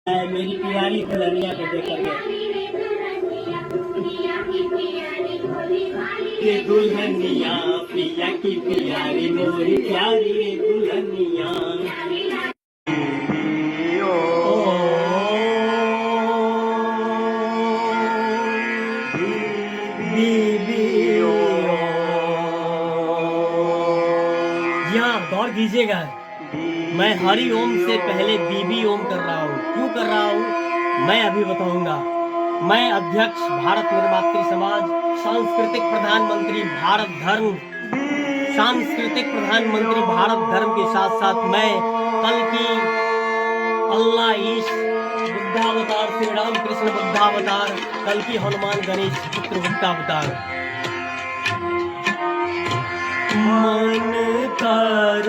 मेरी प्यारी दुल्हनिया को देख करके ये दुल्हनिया पिया की प्यारी मोरी प्यारी दुल्हनिया। यहाँ गौर कीजिएगा, मैं हरि ओम से पहले बीबी ओम कर रहा हूँ। क्यों कर रहा हूँ मैं अभी बताऊंगा। मैं अध्यक्ष भारत निर्मात्री समाज, सांस्कृतिक प्रधानमंत्री भारत धर्म, सांस्कृतिक प्रधानमंत्री भारत धर्म के साथ साथ मैं कल की अल्लाह ईश बुद्धावतार श्री राम कृष्ण बुद्धावतार, कल की हनुमान गणेश चित्रगुप्तावतार। मन कर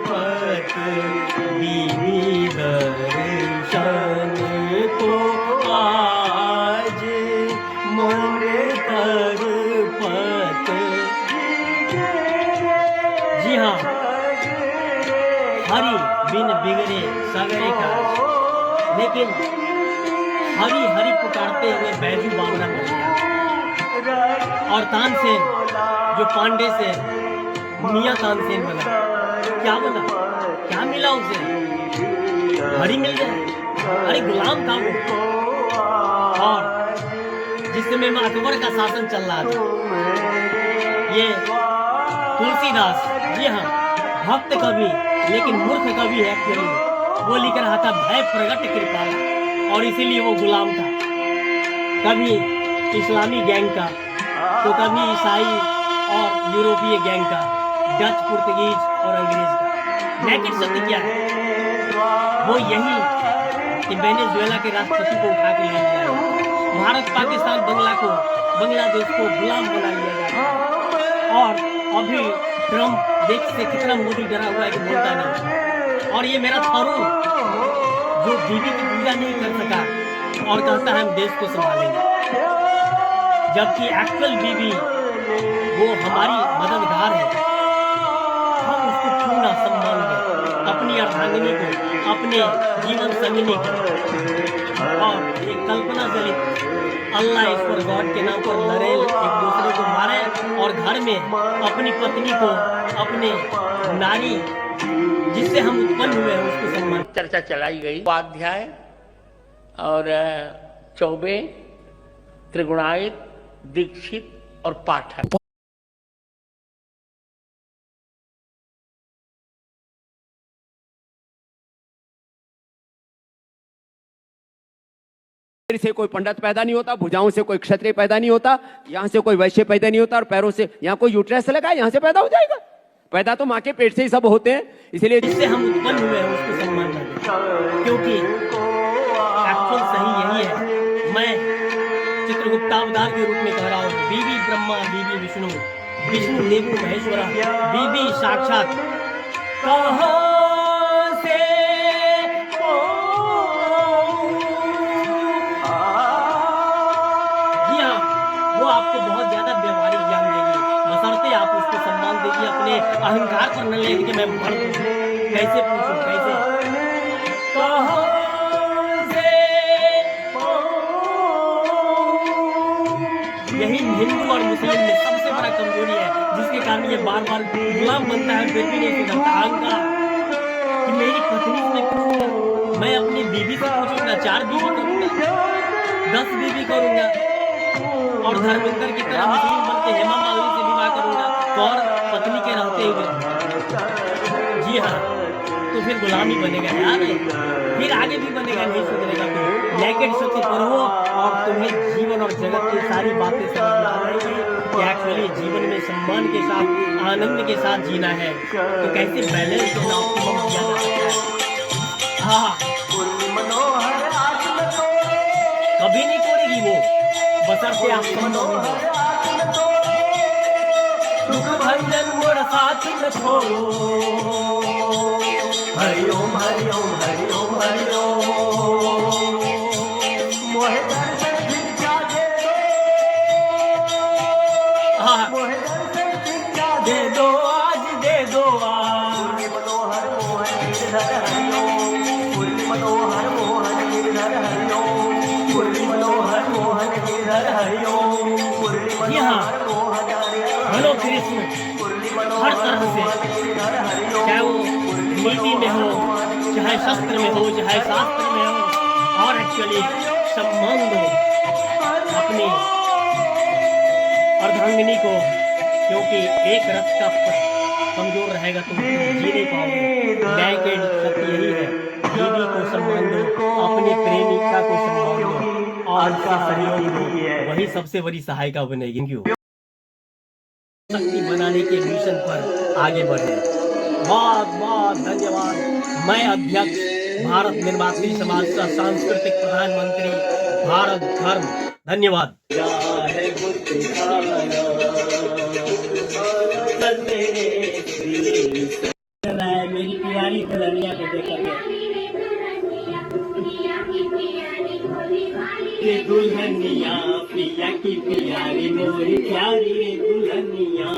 पत बीबी दर्शन को आज, मन कर पत। जी हाँ, हरि बिन बिगड़े सगरे काज, लेकिन हरि हरि पुकारते हुए बैजू बावरा मिल गया। और तानसेन जो पांडे से मियां तानसेन बना, क्या बना, क्या मिला उसे? हरि मिल गया। अरे गुलाम था वो। और जिस समय में अकबर का शासन चल रहा था, ये तुलसीदास, जी हाँ, भक्त कवि लेकिन मूर्ख कवि है एक्चुअली, वो लिख रहा था भय प्रगट कृपा, और इसीलिए वो गुलाम था। कभी इस्लामी गैंग का, तो कभी ईसाई और यूरोपीय गैंग का, डच, पुर्तगीज और अंग्रेज का। लेकिन सत्य क्या है? वो यही कि वेनेजुएला के राष्ट्रपति को उठा के ले लिया गया, भारत पाकिस्तान बांग्लादेश को गुलाम बना लिया गया। और अभी ट्रम्प देश से कितना मोदी डरा हुआ है कि बोलता नहीं। और ये मेरा थारू जो बीबी की पूजा नहीं कर सका और कहता है हम देश को संभालेंगे, जबकि एक्चुअल बीबी वो हमारी मददगार है। हम उसको क्यों ना सम्मान दें, अपनी अर्धांगिनी को, अपने जीवन संगिनी को। और ये कल्पना जलित अल्लाह ईश्वर गॉड के नाम पर लड़े, एक दूसरे को मारे, और घर में अपनी पत्नी को, अपने नारी जिससे हम उत्पन्न हुए हैं उसको सम्मान। चर्चा चलाई गई। उपाध्याय और चौबे, त्रिगुणायत, दीक्षित और पाठक। से कोई पंडित पैदा नहीं होता, भुजाओं से कोई क्षत्रिय पैदा नहीं होता, यहाँ से कोई वैश्य पैदा नहीं होता, और पैरों से यहाँ कोई यूट्रस लगा यहाँ से पैदा हो जाएगा। पैदा तो माँ के पेट से ही सब होते हैं, इसलिए जिससे हम उत्पन्न हुए हैं उसको सम्मान दें, क्योंकि एक्चुअल सही यही है। मैं चित्रगुप्तावतार के रूप में कह रहा हूँ, बीबी ब्रह्मा, बीबी विष्णु, विष्णु देव महेश्वरा, बीबी साक्षात कहाँ से आपको बहुत ज्यादा व्यवहारिक ज्ञान देगी, बशर्ते आप उसको सम्मान देगी, अपने अहंकार पर न लेके कि मैं भर दूं। कैसे पूछूं, कैसे? कहाँ से? यही हिंदू और मुस्लिम में सबसे बड़ा कमजोरी है, जिसके कारण ये बार बार गुलाम बनता है, फिर भी नहीं सुधरता। अहंकार कि मेरी पत्नी से पूछूंगा, मैं अपनी बीवी से पूछूंगा, 4 बीवी करूंगा, 10 बीवी करूंगा, और धर्मेंद्र की तरह मुस्लिम बन के हेमा मालिनी से विवाह करूंगा, और पत्नी के रहते हुए। जी हाँ, तो फिर गुलामी बनेगा यार, फिर आगे भी बनेगा, नहीं सुधरेगा। तो नेकेड सत्य पढ़ो और तुम्हें जीवन और जगत की सारी बातें समझ आ जाएंगी कि एक्चुअली जीवन में सम्मान के साथ, आनंद के साथ जीना है। तो कैसे बैलेंस और ऑप्टिमम किया जा सकता है। हाँ, कभी नहीं तोड़ेगी वो, बशर्ते आप दुख भंजन मोर साथ न छोड़ो। हरि ओम हरि ओम हरि ओम हरि ओम। मोहे दर्शन भिक्षा दे दो, मोहे दर्शन भिक्षा दे दो, आज दे दो आज। मनोहर मोहन गिरधर हरि ओम, मनोहर मोहन गिरधर नीति में हो, चाहे शस्त्र में हो, चाहे शास्त्र में हो, और एक्चुअली संबंध हो अपनी अर्धांगिनी को, क्योंकि एक रथ का कमजोर रहेगा तो जी नहीं पाओगे। न्याय की शक्ति यही है, बीवी को सम्मान दो, अपनी प्रेमिका को सम्मान दो और उसका सहयोग दो, वही सबसे बड़ी सहायिका बनेगी। क्यों शक्ति बनाने के मिशन पर आगे बढ़े। बहुत बहुत धन्यवाद। मैं अध्यक्ष भारत निर्वासित समाज का सांस्कृतिक प्रधानमंत्री भारत धर्म, धन्यवाद। मेरी प्यारी दुल्हनिया को दुल्हनिया प्रिया की प्यारी, मोरी प्यारी दुल्हनिया।